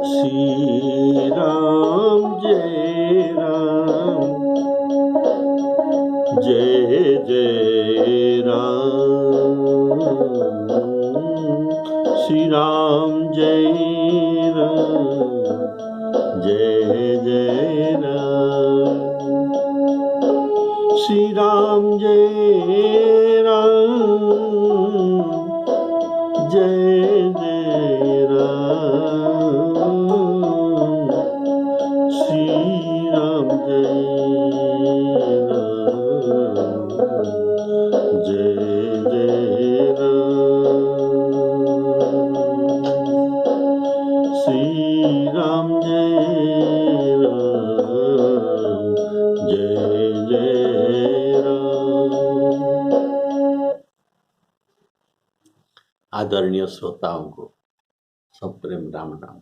श्री राम जय राम, जय जय राम, श्री राम जय राम, जय जय राम, श्री राम जय राम, जय जय राम, श्री राम जय राम, जय जय राम, श्री राम जय राम, जय जय राम। आदरणीय श्रोताओं को सब प्रेम राम राम।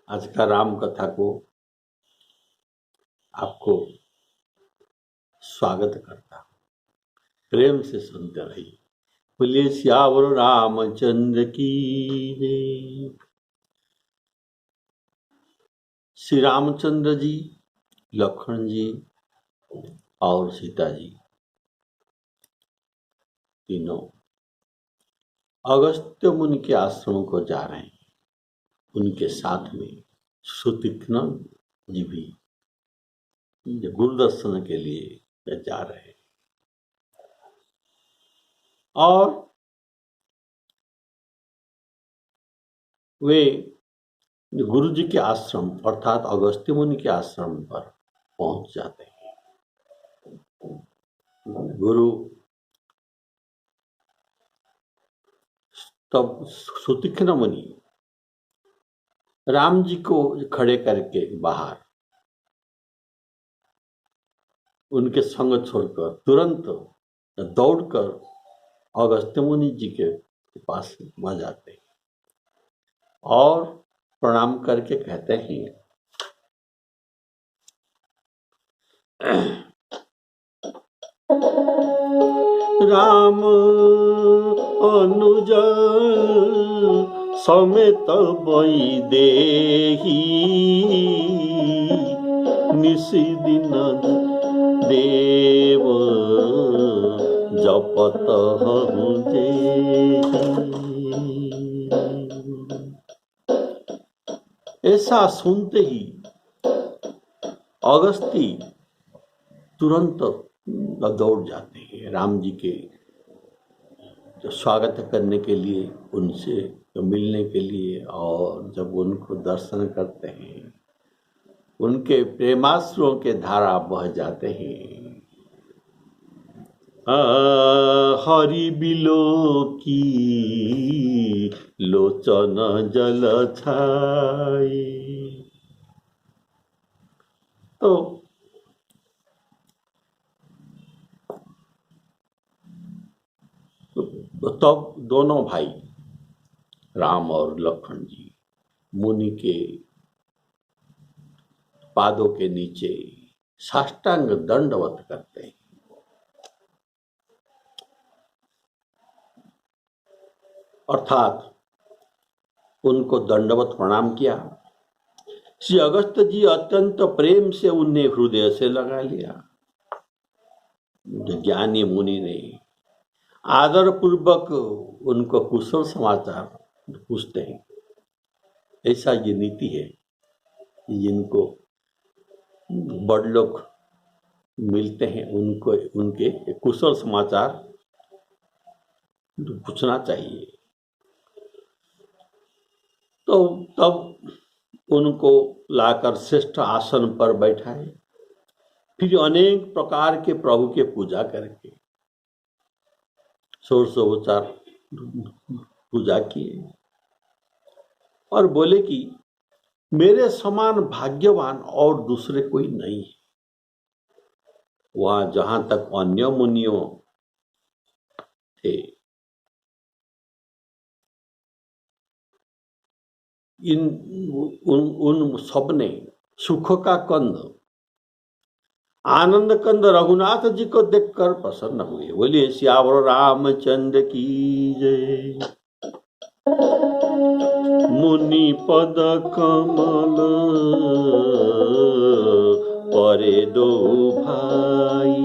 आज का राम कथा को आपको स्वागत करता हूं, प्रेम से सुनते रहिए। बोलिए सियावर रामचंद्र की जय। श्री रामचंद्र जी, लक्ष्मण जी और सीता जी तीनों अगस्त्य मुनि के आश्रम को जा रहे हैं। उनके साथ में सुतीक्ष्ण जी भी गुरु दर्शन के लिए जा रहे हैं। और वे गुरु जी के आश्रम अर्थात अगस्त्य मुनि के आश्रम पर पहुंच जाते हैं। गुरु तब सुतीक्ष्ण मुनि राम जी को खड़े करके बाहर उनके संग छोड़कर तुरंत दौड़कर अगस्त्य मुनि जी के पास आ जाते हैं और प्रणाम करके कहते हैं, राम अनुज समेत वैदेही, निशिदिन देव जपत हूँ जेहि। ऐसा सुनते ही अगस्ती तुरंत दौड़ जाते हैं राम जी के स्वागत करने के लिए, उनसे मिलने के लिए। और जब उनको दर्शन करते हैं, उनके प्रेमाश्रुओं के धारा बह जाते हैं। हरि बिलो की लोचन जल छाई। तो तब दोनों भाई राम और लक्ष्मण जी मुनि के पादों के नीचे साष्टांग दंडवत करते हैं। अर्थात उनको दंडवत प्रणाम किया। श्री अगस्त्य जी अत्यंत प्रेम से उन्हें हृदय से लगा लिया। ज्ञानी मुनि ने आदर पूर्वक उनको कुशल समाचार पूछते हैं। ऐसा ये नीति है, जिनको बड़ लोग मिलते हैं उनको उनके कुशल समाचार पूछना चाहिए। तो तब उनको लाकर श्रेष्ठ आसन पर बैठाए, फिर अनेक प्रकार के प्रभु के पूजा करके षोडशोपचार पूजा किए और बोले कि मेरे समान भाग्यवान और दूसरे कोई नहीं है। वहां जहां तक अन्य मुनियों थे, उन सब ने सुख का कंद आनंद कंद रघुनाथ जी को देखकर प्रसन्न हुए। बोलिए सियावर रामचंद्र की जय। मुनि पद कमल परे दो भाई,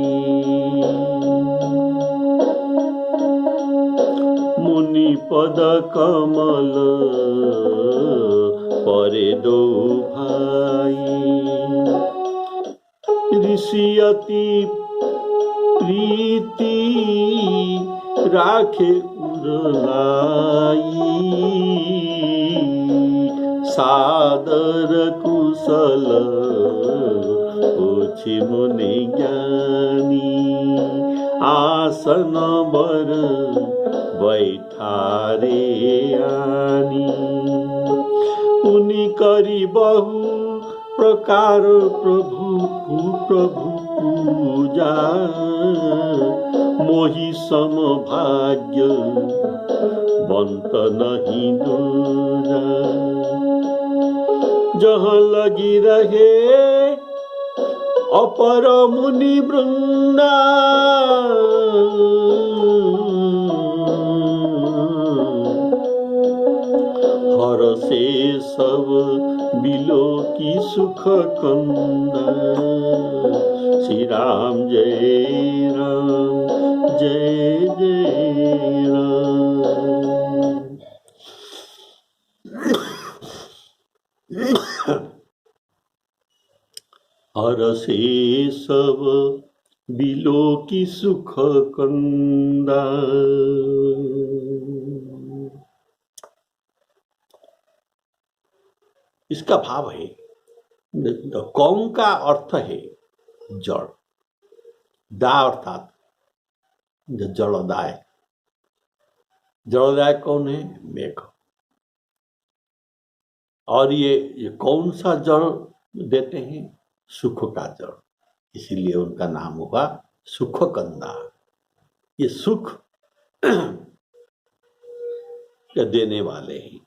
मुनि पद कमल परे दो भाई, ऋषि अति प्रीति राखे उरलाई, सादर कुशल पूछि मुनि ज्ञानी, आसन बर बैठारे आनी, उनि करी बहु प्रकार प्रभु पूजा, मोहि सम भाग्य बंत नहीं दूजा, जहाँ लगी रहे अपर मुनि वृंदा, हर से सब बिलो की सुख कंदा। श्री राम जय राम जय जय राम। हर से सब बिलो की सुख कंदा। इसका भाव है, कौम का अर्थ है जड़, दा अर्थात जड़दाय। जड़दाय कौन है? मेघ। और ये कौन सा जड़ देते हैं? सुख का जड़, इसीलिए उनका नाम हुआ सुख कंदा। ये सुख देने वाले हैं।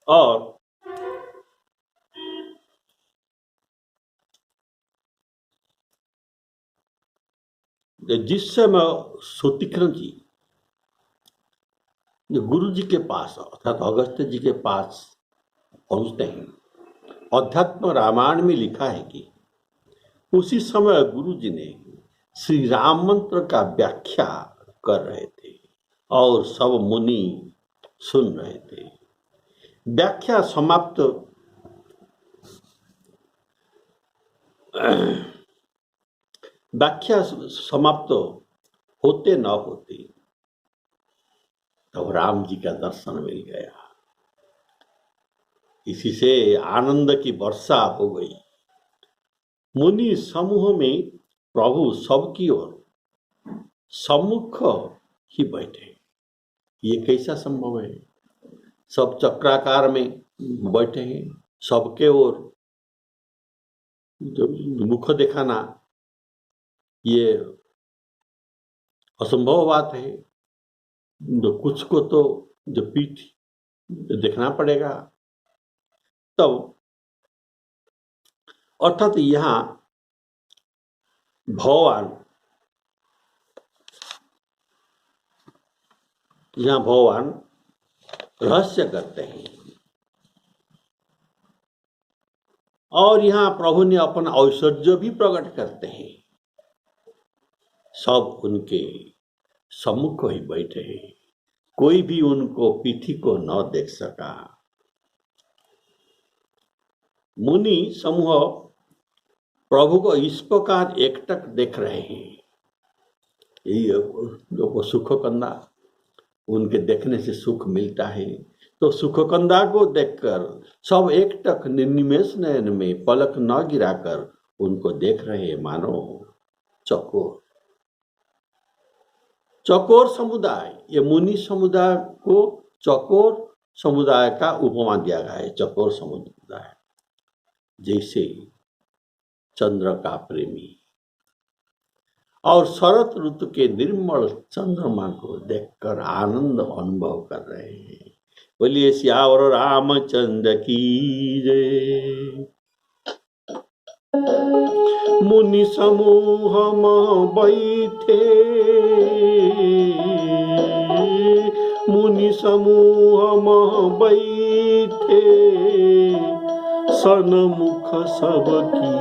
और जिस समय सुतीक्ष्ण जी गुरु जी के पास अर्थात अगस्त्य जी के पास पहुंचते हैं, अध्यात्म रामायण में लिखा है कि उसी समय गुरु जी ने श्री राम मंत्र का व्याख्या कर रहे थे और सब मुनि सुन रहे थे। व्याख्या समाप्त होते न होते तब राम जी का दर्शन मिल गया। इसी से आनंद की वर्षा हो गई। मुनि समूह में प्रभु सबकी ओर सम्मुख ही बैठे। ये कैसा संभव है? सब चक्राकार में बैठे हैं, सबके ओर मुख दिखाना ये असंभव बात है। जो कुछ को तो जो पीठ देखना पड़ेगा तब, अर्थात यहाँ भगवान रहस्य करते हैं और यहाँ प्रभु ने अपना ऐश्वर्य भी प्रकट करते हैं। सब उनके सम्मुख ही बैठे हैं, कोई भी उनको पीठी को न देख सका। मुनि समूह प्रभु को इस प्रकार एकटक देख रहे हैं। जो सुख कंदा, उनके देखने से सुख मिलता है, तो सुख कंदा को देखकर सब एकटक निर्निमेष नयन में पलक न गिराकर उनको देख रहे, मानो चकोर समुदाय। ये मुनि समुदाय को चकोर समुदाय का उपमा दिया गया है। चकोर समुदाय जैसे चंद्र का प्रेमी और शरत ऋतु के निर्मल चंद्रमा को देखकर आनंद अनुभव कर रहे हैं। बोलिए सियावर रामचंद्र की जय। मुनि समूह में बैठे, मुनि समूह में बैठे, सन्मुख सबकी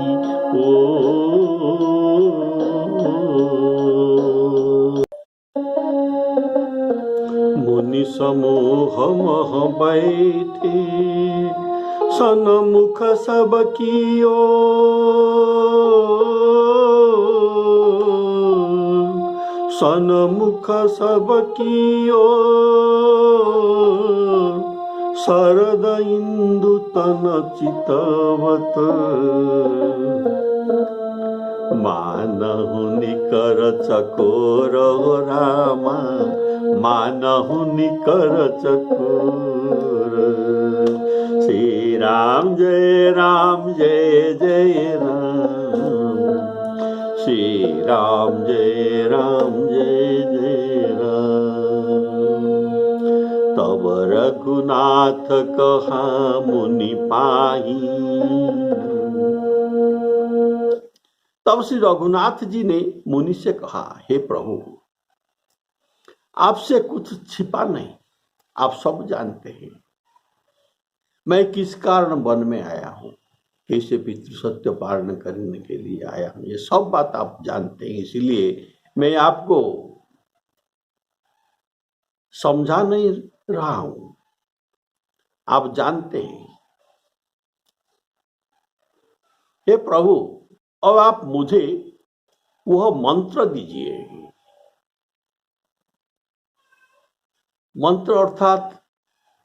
मुनि समूह में बैठे, सन्मुख सबकी सन्मुख सबकी शरद इंदु तन चितवत, मानहु निकर चकोर रामा, मानहु निकर चकोर। श्री राम जय जय राम, श्री राम जय जय राम। तब रघुनाथ कहा मुनि पाही, तब श्री रघुनाथ जी ने मुनि से कहा, हे प्रभु, आपसे कुछ छिपा नहीं, आप सब जानते हैं मैं किस कारण वन में आया हूं, कैसे पितृ सत्य पालन करने के लिए आया हूं, ये सब बात आप जानते हैं। इसलिए मैं आपको समझा नहीं रहा हूं, आप जानते हैं। हे प्रभु, अब आप मुझे वह मंत्र दीजिए। मंत्र अर्थात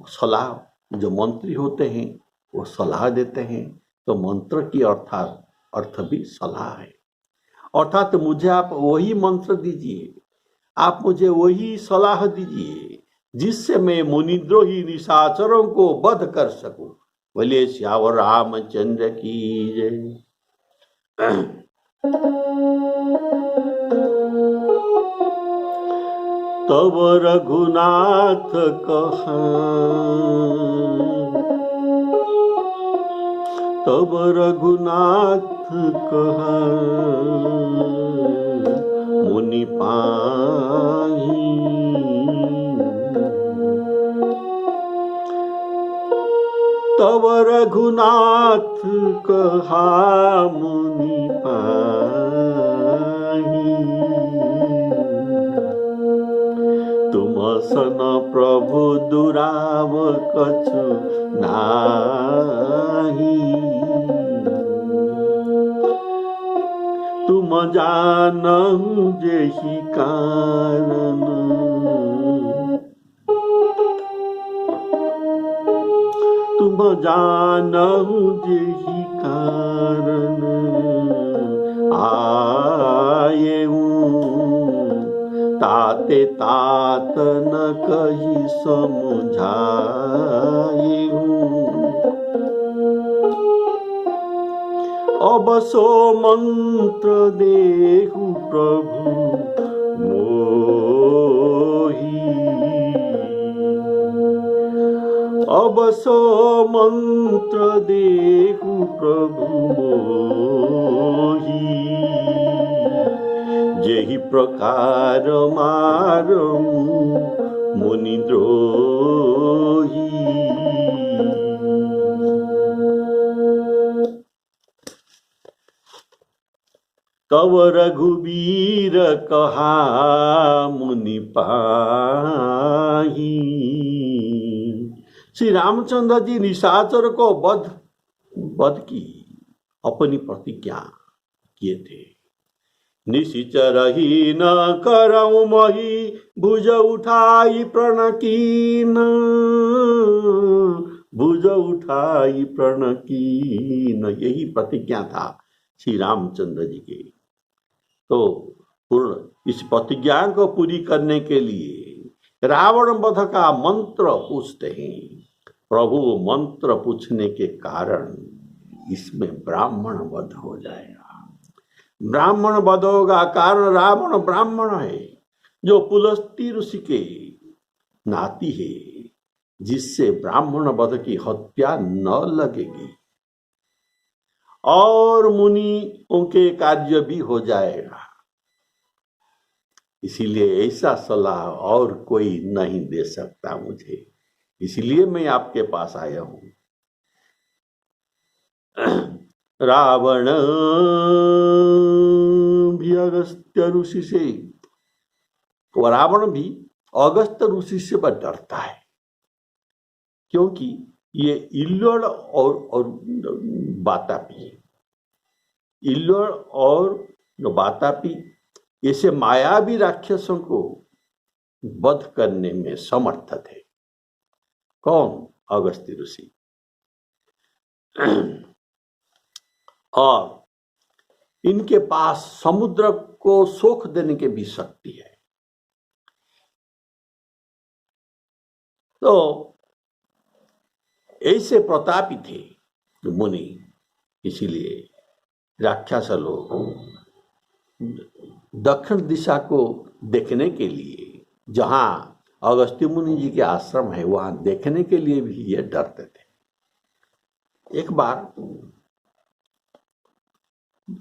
सलाह, जो मंत्री होते हैं वो सलाह देते हैं, तो मंत्र की अर्थ भी सलाह है। अर्थात मुझे आप वही मंत्र दीजिए, आप मुझे वही सलाह दीजिए जिससे मैं मुनिद्रोही निशाचरों को वध कर सकूं। बोलिए सियावर रामचंद्र की जय। तब रघुनाथ कहा, तब रघुनाथ कहा मुनि पाही, तब रघुनाथ कहा मुनि पाही, तुम सन प्रभु दुराव कछु नाही, तुम जानहु जेहि कारण, तुम जानहु जेहि कारण आयेऊ, ताते तात न कही समझायेऊ। अब सो मंत्र देहु प्रभु मोही, अब सो मंत्र देहु प्रभु मोही, जेहि प्रकार मारऊ मुनिद्रोही। तब रघुबीर कहा मुनि पाही, श्री रामचंद्र जी निशाचर को वध की अपनी प्रतिज्ञा किए थे। निशिचर ही न करऊ मही, भुज उठाई प्रण कीन, भुज उठाई प्रण कीन, यही प्रतिज्ञा था श्री रामचंद्र जी के। तो पूर्ण इस प्रतिज्ञा को पूरी करने के लिए रावण वध का मंत्र पूछते हैं। प्रभु मंत्र पूछने के कारण इसमें ब्राह्मण वध हो जाएगा। ब्राह्मण वध होगा, कारण रावण ब्राह्मण है, जो पुलस्त्य ऋषि के नाती है। जिससे ब्राह्मण वध की हत्या न लगेगी और मुनियों के कार्य भी हो जाएगा। इसीलिए ऐसा सलाह और कोई नहीं दे सकता मुझे, इसलिए मैं आपके पास आया हूं। रावण भी अगस्त्य ऋषि से, रावण भी अगस्त्य ऋषि से बड़ा डरता है, क्योंकि ये इल्लोड़ और वातापी, इल्लोड़ और वातापी ऐसे मायावी राक्षसों को वध करने में समर्थ थे। कौन? अगस्त्य ऋषि। और इनके पास समुद्र को सोख देने की भी शक्ति है। तो ऐसे प्रतापी थे मुनि, इसीलिए राक्षस लोग दक्षिण दिशा को देखने के लिए, जहां अगस्त्य मुनि जी के आश्रम है, वहां देखने के लिए भी ये डरते थे। एक बार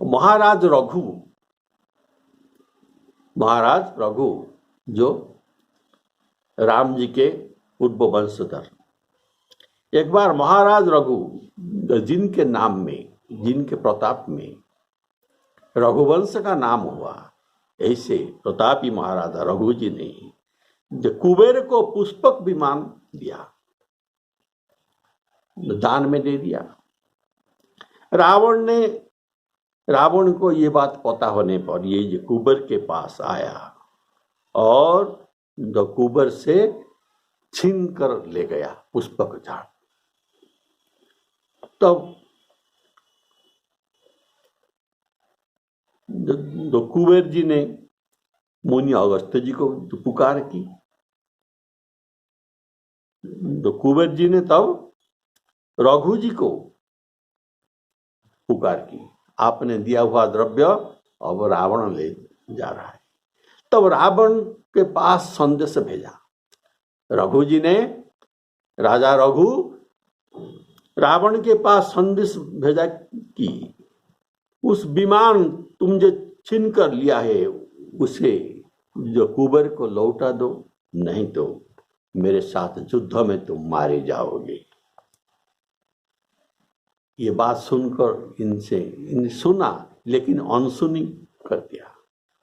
महाराज रघु जो राम जी के पूर्व वंशधर, एक बार महाराज रघु जिनके नाम में, जिनके प्रताप में रघुवंश का नाम हुआ, ऐसे प्रतापी महाराजा रघु जी ने कुबेर को पुष्पक विमान दिया, दान में दे दिया। रावण को ये बात पता होने पर ये कुबेर के पास आया और कुबेर से छीन कर ले गया पुष्पक झाड़। तब कुबेर जी ने मुनि अगस्त्य जी को पुकार की। कुबेर जी ने तब रघु जी को पुकार की, आपने दिया हुआ द्रव्य अब रावण ले जा रहा है। तब रावण के पास संदेश भेजा रघु जी ने, राजा रघु रावण के पास संदेश भेजा कि उस विमान तुम जो छीन कर लिया है उसे जो कुबेर को लौटा दो, नहीं तो मेरे साथ युद्ध में तुम मारे जाओगे। ये बात सुनकर इन्हें सुना, लेकिन अनसुनी कर दिया,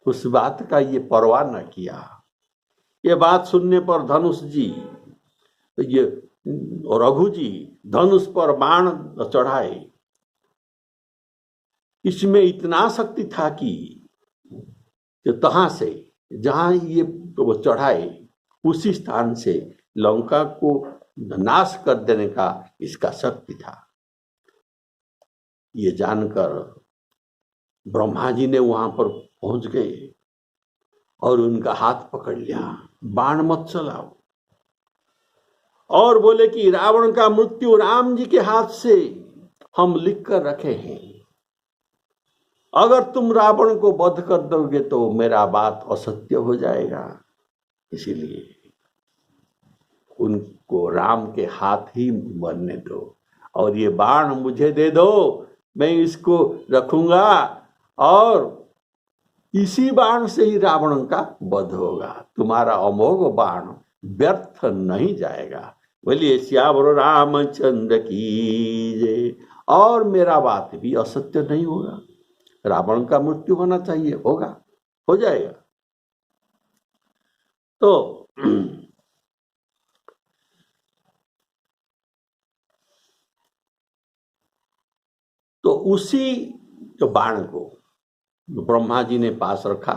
उस बात का ये परवाह न किया। ये बात सुनने पर धनुष जी, ये रघु जी धनुष पर बाण चढ़ाए। इसमें इतना शक्ति था कि तहां से जहां ये चढ़ाए उसी स्थान से लंका को नाश कर देने का इसका शक्ति था। ये जानकर ब्रह्मा जी ने वहां पर पहुंच गए और उनका हाथ पकड़ लिया, बाण मत चलाओ, और बोले कि रावण का मृत्यु राम जी के हाथ से हम लिख कर रखे हैं, अगर तुम रावण को वध कर दोगे तो मेरा बात असत्य हो जाएगा, इसीलिए उनको राम के हाथ ही मरने दो और ये बाण मुझे दे दो, मैं इसको रखूंगा और इसी बाण से ही रावण का वध होगा, तुम्हारा अमोघ बाण व्यर्थ नहीं जाएगा। बोलिए सियावर रामचंद्र की जय। और मेरा बात भी असत्य नहीं होगा, रावण का मृत्यु होना चाहिए, होगा, हो जाएगा। तो उसी जो बाण को ब्रह्मा जी ने पास रखा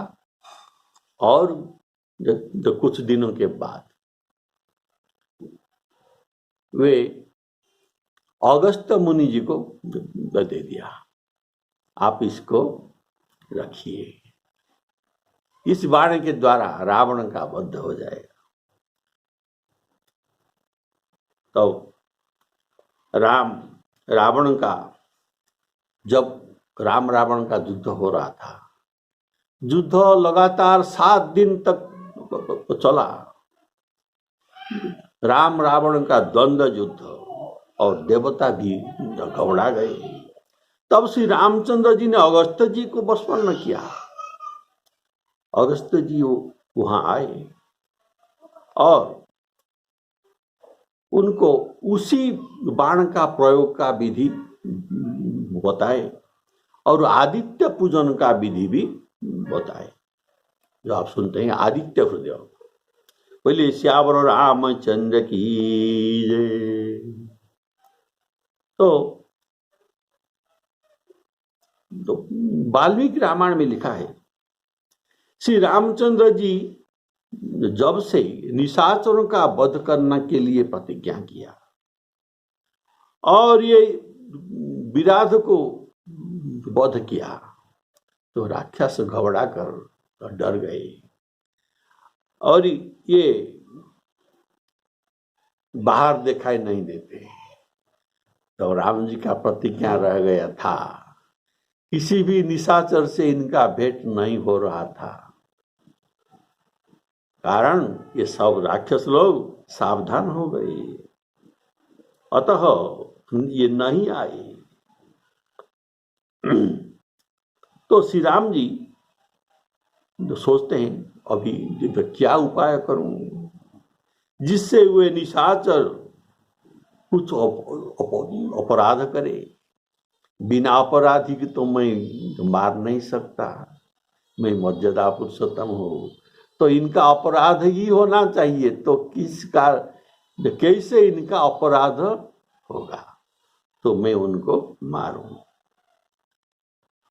और जो कुछ दिनों के बाद वे अगस्त्य मुनि जी को दे दिया, आप इसको रखिए, इस बाण के द्वारा रावण का वध हो जाएगा। तो रावण का जब रावण का युद्ध हो रहा था, युद्ध लगातार 7 दिन तक चला, राम रावण का द्वंद्व युद्ध और देवता भी घबरा गए। तब श्री रामचंद्र जी ने अगस्त्य जी को प्रसन्न किया। अगस्त्य जी वहां आए और उनको उसी बाण का प्रयोग का विधि बताए और आदित्य पूजन का विधि भी बताए, जो आप सुनते हैं आदित्य हृदय। बोले श्यावर रामचंद्र की जय। तो वाल्मीकि रामायण में लिखा है, श्री रामचंद्र जी जब से निशाचरों का वध करने के लिए प्रतिज्ञा किया और ये विराध को वध किया, तो राक्षस घबरा कर डर गए और ये बाहर दिखाई नहीं देते। तो राम जी का प्रतिज्ञा रह गया था, किसी भी निशाचर से इनका भेंट नहीं हो रहा था, कारण ये सब राक्षस लोग सावधान हो गए, अतः ये नहीं आए। तो श्री राम जी सोचते हैं अभी तो क्या उपाय करूं जिससे वे निशाचर कुछ अपराध करे। बिना अपराधी की तो मैं मार नहीं सकता, मैं मर्यादा पुरुषोत्तम हूँ, तो इनका अपराध ही होना चाहिए। तो कैसे इनका अपराध होगा, तो मैं उनको मारूं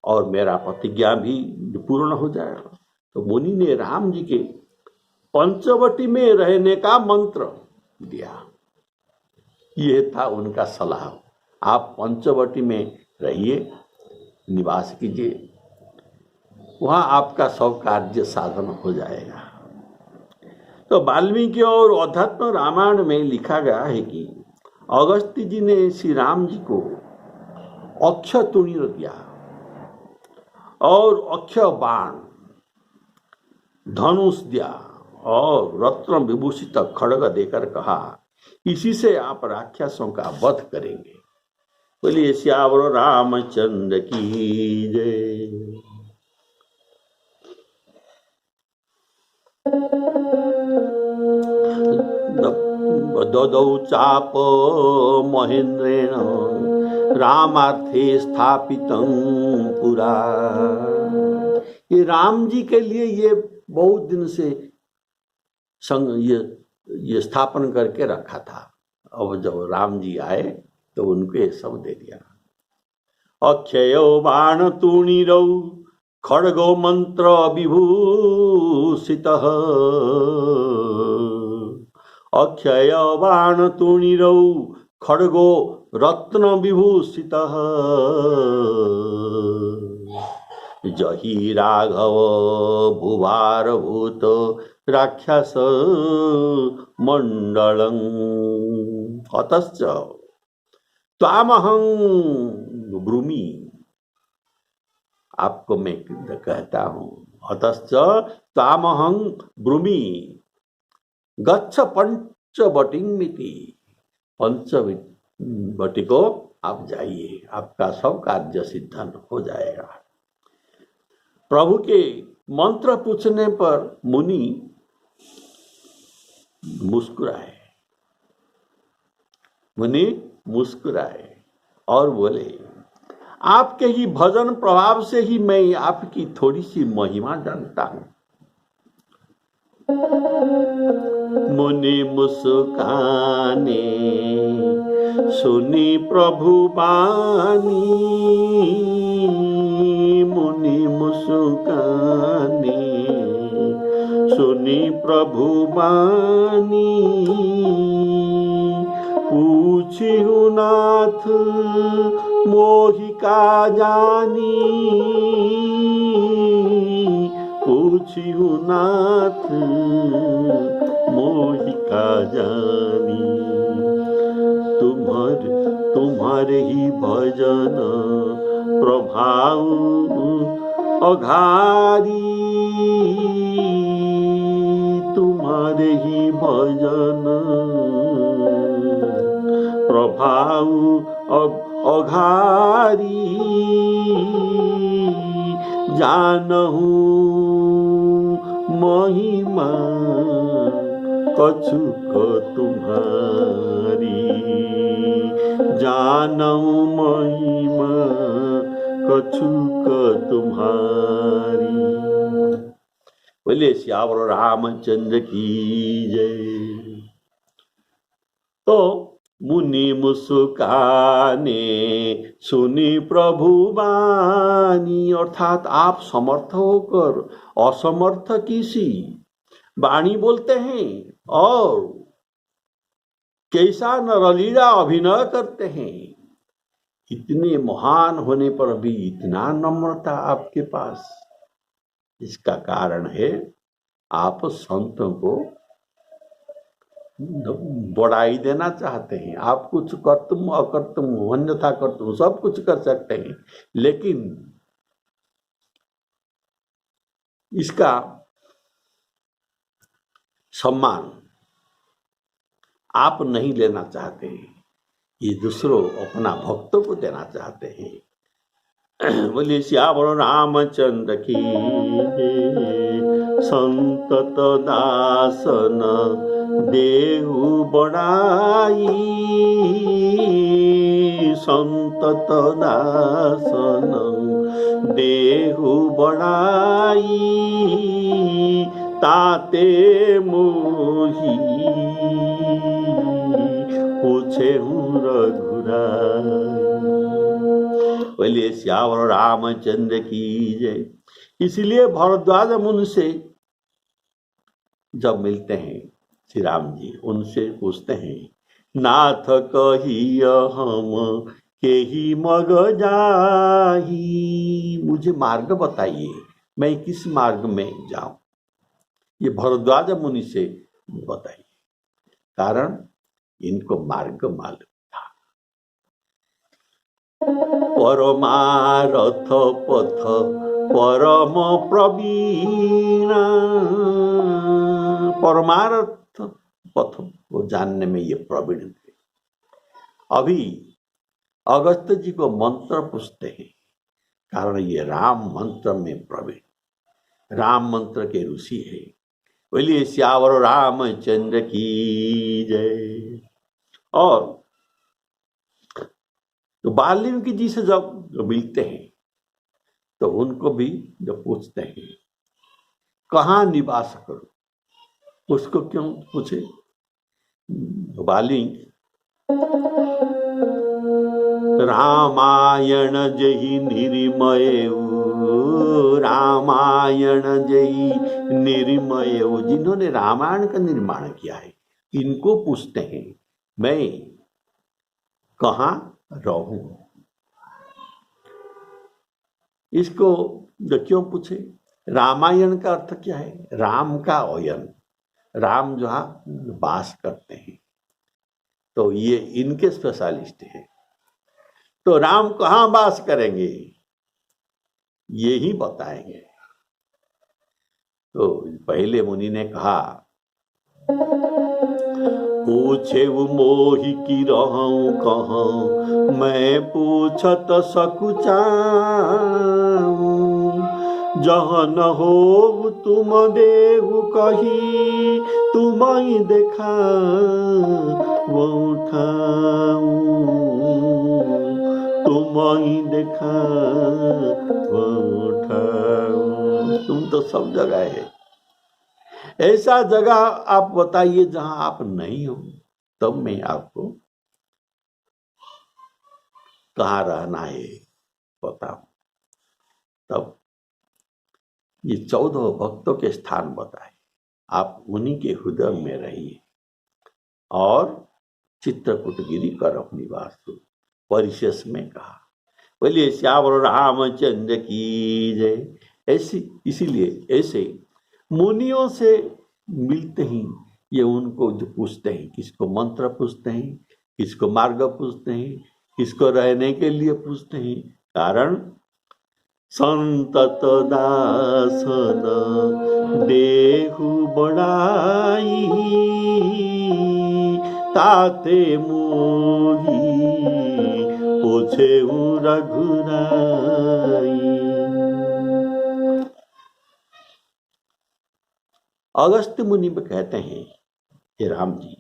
और मेरा प्रतिज्ञा भी पूर्ण हो जाएगा। तो मुनि ने राम जी के पंचवटी में रहने का मंत्र दिया। यह था उनका सलाह, आप पंचवटी में रहिए, निवास कीजिए, वहां आपका सब कार्य साधन हो जाएगा। तो वाल्मीकि और अध्यात्म रामायण में लिखा गया है कि अगस्त्य जी ने श्री राम जी को अक्षय तुणीर दिया और अक्षय बाण, धनुष दिया और रत्न विभूषित खड्ग देकर कहा, इसी से आप राक्षसों का वध करेंगे। बोलिए श्यावर रामचंद्र की जय। ददौ चाप महेंद्रेण रामार्थे स्थापितं पुरा। ये राम जी के लिए ये बहुत दिन से ये स्थापन करके रखा था। अब जब राम जी आए तो उनको ये सब दे दिया। अक्षयो बाण तुणीरौ खड्गो मंत्र विभूषितः। अक्षय बाण तुणीरौ खड्गो रत्न विभूषितः। जहि राघव भुवारभूत राक्षस मंडलं। अतश्च त्वामहं ब्रूमि, आपको मैं कहता हूं, अतश्च त्वामहं ब्रूमि गच्छ पंचवटीमिति। पंचवटी को आप जाइए, आपका सब कार्य सिद्धन हो जाएगा। प्रभु के मंत्र पूछने पर मुनि मुस्कुराए, और बोले, आपके ही भजन प्रभाव से ही मैं आपकी थोड़ी सी महिमा जानता हूं। मुनि मुस्काने सुनी प्रभु बानी। मुनि मुस्काने सुनी प्रभु बानी। पूछिहु नाथ मोहि का जानी। पूछिहु नाथ मोहि का जानी। तुम्हारे ही भजन प्रभाव अघारी। तुम तुम्हारे ही भजन प्रभाव अघारी जानहु महिमा कछुक तुम्हारी जानहु महिमा कछुक तुम्हारी। बोले श्यावर रामचंद्र की जय। तो मुनि मुस्काने सुनी प्रभु वाणी, अर्थात आप समर्थ होकर असमर्थ किसी वाणी बोलते हैं और कैसा नरलीला अभिनय करते हैं। इतने महान होने पर भी इतना नम्रता आपके पास, इसका कारण है आप संतों को बढ़ाई देना चाहते हैं। आप कुछ कर्तुम अकर्तुम अन्यथा कर्तुम सब कुछ कर सकते हैं, लेकिन इसका सम्मान आप नहीं लेना चाहते हैं, ये दूसरों अपना भक्तों को देना चाहते हैं। बोलिए श्यावर रामचंद्र की संतत दासन देहु बड़ाई, संतत दासन देहु बड़ाई ताते मोही पूछे रघुराई। बोलिए श्यावर रामचंद्र की जय। इसलिए भरद्वाज मुनि से जब मिलते हैं श्री राम जी, उनसे पूछते हैं नाथ कहिय हम के ही मग जाही, मुझे मार्ग बताइए मैं किस मार्ग में जाऊं। ये भरद्वाज मुनि से बताइए, कारण इनको मार्ग मालूम था। परमारथ पथ परम प्रवीण, परमार्थ पथ को जानने में ये प्रवीण थे। अभी अगस्त्य जी को मंत्र पूछते हैं, कारण ये राम मंत्र में प्रवीण, राम मंत्र के ऋषि है। बोलिए श्यावर रामचंद्र की जय। और तो वाल्मीकि जी से जब मिलते हैं तो उनको भी जब पूछते हैं कहाँ निवास करूं, उसको क्यों पूछे वाल्मीकि, रामायण जय निर्मय, रामायण जय निर्मय, जिन्होंने रामायण का निर्माण किया है इनको पूछते हैं मैं कहाँ रहूं। इसको क्यों पूछे? रामायण का अर्थ क्या है? राम का अयन, राम जहाँ वास करते हैं, तो ये इनके स्पेशलिस्ट हैं। तो राम कहाँ वास करेंगे ये ही बताएंगे। तो पहले मुनि ने कहा पूछे वो मोहि की रहूं कहूं, मैं पूछत सकुचाऊं, जहाँ न हो तुम देहु कही, तुम ही देखा वो उठाऊं, तुम ही देखा वो उठाऊं। तुम तो सब जगह है, ऐसा जगह आप बताइए जहां आप नहीं हो, तब मैं आपको कहाँ रहना है बताऊं। तब ये 14 भक्तों के स्थान बताए, आप उन्हीं के हृदय में रहिए। और चित्रकूटगिरी करप निवास परिशेष में कहा। बोलिए श्यावर रामचंद्र की जय। इसीलिए ऐसे मुनियों से मिलते ही ये उनको जो पूछते हैं, किसको मंत्र पूछते हैं, किसको मार्ग पूछते हैं, किसको रहने के लिए पूछते हैं, कारण संतत दासन देहु बड़ाई ताते मोही पूछेऊ रघुराई। अगस्त्य मुनि में कहते हैं, हे राम जी,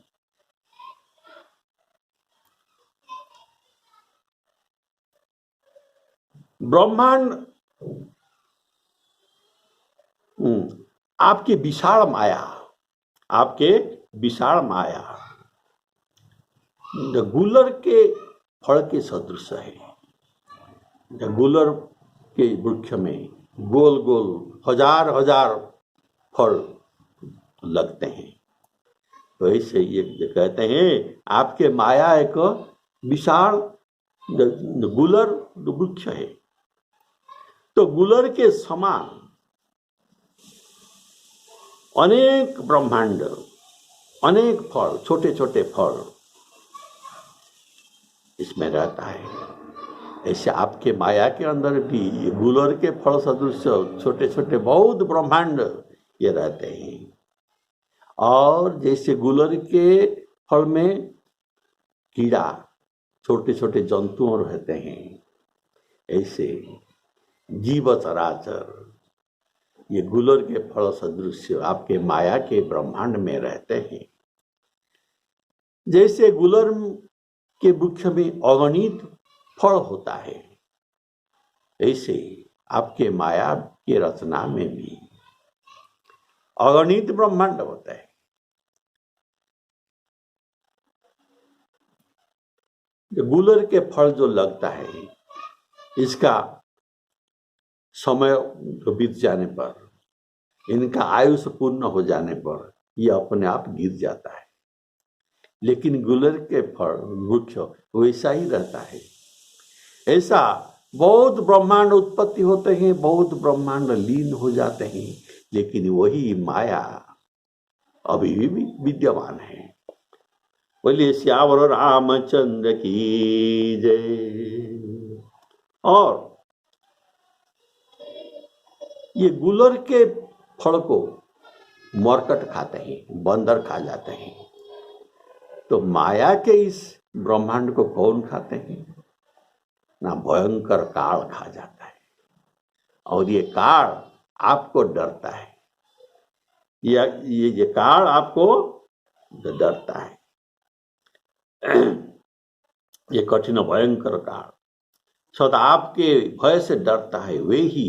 ब्रह्मांड आपके विशाल माया, आपके विशाल माया गुलर के फल के सदृश है। गुलर के वृक्ष में गोल गोल हजार हजार फल लगते हैं। तो ऐसे ये कहते हैं आपके माया एक विशाल गुलर वृक्ष है। तो गुलर के समान अनेक ब्रह्मांड, अनेक फल, छोटे छोटे फल इसमें रहता है। ऐसे आपके माया के अंदर भी गुलर के फल सदृश छोटे छोटे बहुत ब्रह्मांड ये रहते हैं। और जैसे गुलर के फल में कीड़ा, छोटे छोटे जंतु रहते हैं, ऐसे जीव चराचर ये गुलर के फल सदृश आपके माया के ब्रह्मांड में रहते हैं। जैसे गुलर के वृक्ष में अगणित फल होता है, ऐसे आपके माया के रचना में भी अगणित ब्रह्मांड होता है। गुलर के फल जो लगता है, इसका समय बीत जाने पर, इनका आयुष पूर्ण हो जाने पर यह अपने आप गिर जाता है। लेकिन गुलर के फल वृक्ष वैसा ही रहता है। ऐसा बहुत ब्रह्मांड उत्पत्ति होते हैं, बहुत ब्रह्मांड लीन हो जाते हैं, लेकिन वही माया अभी भी विद्यमान है। बोलिए श्यावर रामचंद्र की जय। और ये गुलर के फल को मरकट खाते हैं, बंदर खा जाते हैं। तो माया के इस ब्रह्मांड को कौन खाते हैं? ना भयंकर काल खा जाता है। और ये काल आपको डरता है, ये काल आपको डरता है। ये कठिन भयंकर काल सदा आपके भय से डरता है। वे ही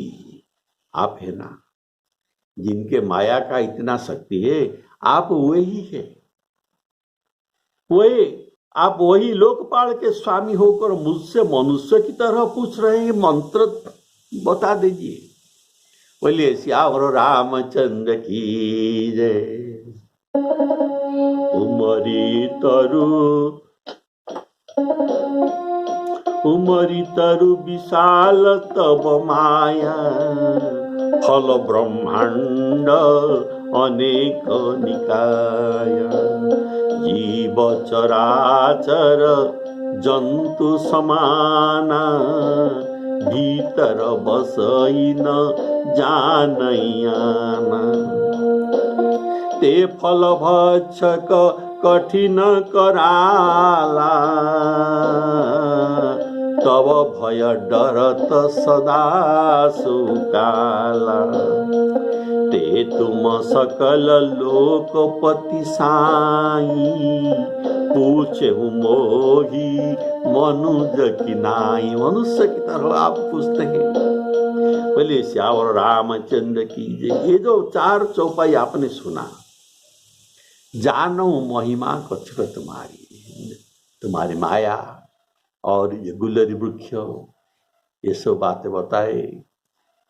आप है ना, जिनके माया का इतना शक्ति है, आप वही है। वही आप वही लोकपाल के स्वामी होकर मुझसे मनुष्य की तरह पूछ रहे हैं, मंत्र बता दीजिए। बोलिए श्यावर रामचंद्र की जय। उमरी तरु विशाल तब माया, फल ब्रह्मांड अनेक निकाय। जीव चराचर जंतु समाना, भीतर बसई न जानैयाना। ते फल भक्षक कठिन कराला, तब भय डरत सदा सुकाला। ते तुम सकल लोकपति साई, पूछे मोही मनुज की नाई। मनुष्य की तरह आप पूछते हैं। बोले श्यावर रामचंद्र की जय। ये जो चार चौपाई आपने सुना, जानो महिमा कछ तुम्हारी माया और ये गुलरी वृक्ष, ये सब बातें बताए।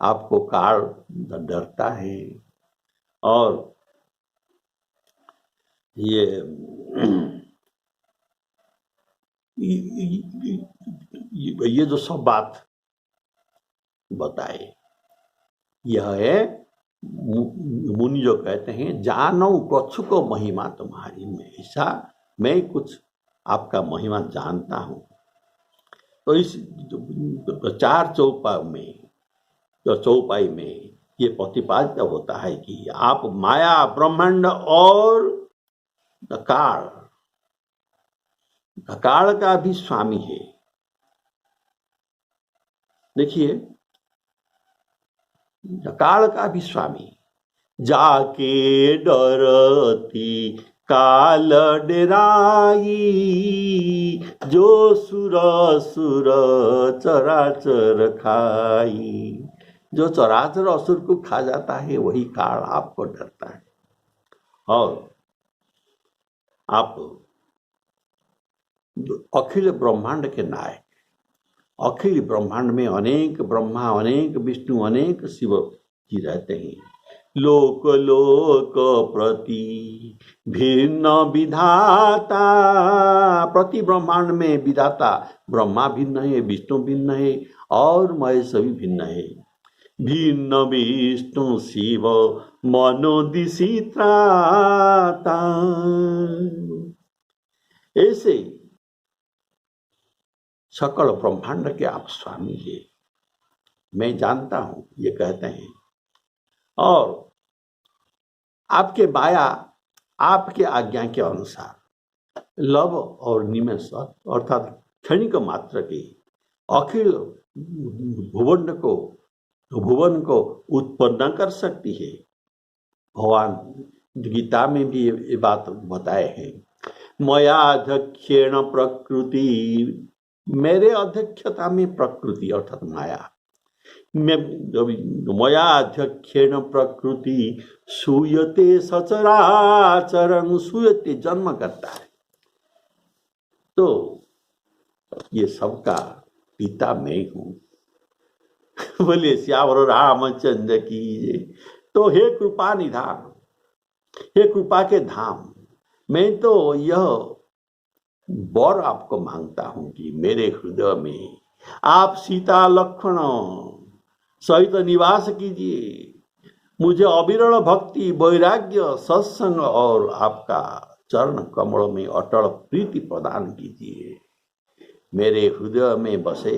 आपको काल डरता है। और ये जो सब बात बताए, यह है मुनि जो कहते हैं, जानो कछु को महिमा तुम्हारी में। ऐसा मैं कुछ आपका महिमा जानता हूं। तो इस चार चौपाई में ये प्रतिपाद्य होता है कि आप माया, ब्रह्मांड और काल का भी स्वामी है। देखिए, काल का भी स्वामी, जाके डरती काल डेराई, जो सुर सुर चराचर खाई। जो चराचर असुर को खा जाता है वही काल आपको डरता है। और आप अखिल ब्रह्मांड के नायक, अखिल ब्रह्मांड में अनेक ब्रह्मा, अनेक विष्णु, अनेक शिव जी रहते हैं। लोक लोक प्रति भिन्न विधाता, प्रति ब्रह्मांड में विधाता ब्रह्मा भिन्न है, विष्णु भिन्न है और महेश भी भिन्न है। भिन्न विष्णु शिव मनोदिशी त्राता, ऐसे सकल ब्रह्मांड के आप स्वामी हैं, मैं जानता हूं, ये कहते हैं। और आपके माया, आपके आज्ञा के अनुसार लव और निमेष अर्थात क्षणिक मात्र के अखिल भुवन को उत्पन्न कर सकती है। भगवान गीता में भी ये बात बताए हैं। मयाध्यक्षेण प्रकृति, मेरे अध्यक्षता में प्रकृति अर्थात माया, मयाध्यक्षेण प्रकृति सूयते सचराचरं, सूयते जन्म करता है। तो ये सबका पिता मैं हूं। बोले श्यावर रामचंद्र की जय। तो हे कृपा निधान, हे कृपा के धाम, मैं तो यह वर आपको मांगता हूं कि मेरे हृदय में आप सीता लक्ष्मण सहित निवास कीजिए। मुझे अविरल भक्ति, वैराग्य, सत्संग और आपका चरण कमल में अटल प्रीति प्रदान कीजिए। मेरे हृदय में बसे।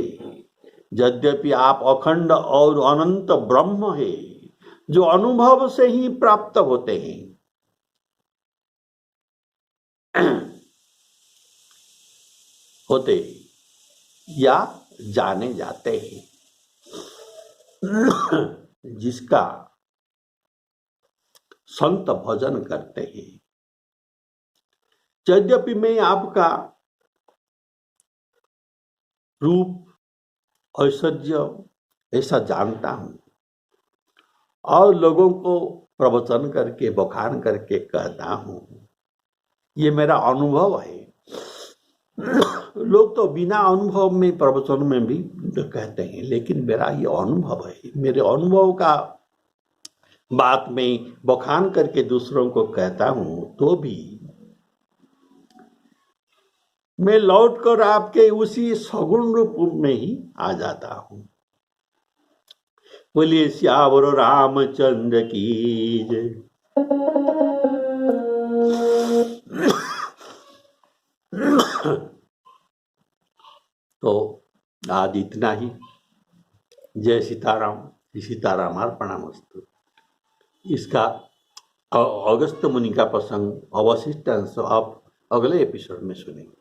यद्यपि आप अखंड और अनंत ब्रह्म है, जो अनुभव से ही प्राप्त होते हैं, या जाने जाते हैं, जिसका संत भजन करते हैं। यद्यपि मैं आपका रूप, ऐश्वर्य ऐसा जानता हूं और लोगों को प्रवचन करके, बखान करके कहता हूं, ये मेरा अनुभव है। लोग तो बिना अनुभव में प्रवचन में भी कहते हैं, लेकिन मेरा ये अनुभव है। मेरे अनुभव का बात में बखान करके दूसरों को कहता हूं, तो भी मैं लौटकर आपके उसी सगुण रूप में ही आ जाता हूं। बोलिए श्यावर रामचंद्र की जय। तो आज इतना ही। जय सीताराम। सीताराम अर्पणमस्तु। इसका अगस्त मुनि का प्रसंग अवशिष्ट अंश आप अगले एपिसोड में सुनेंगे।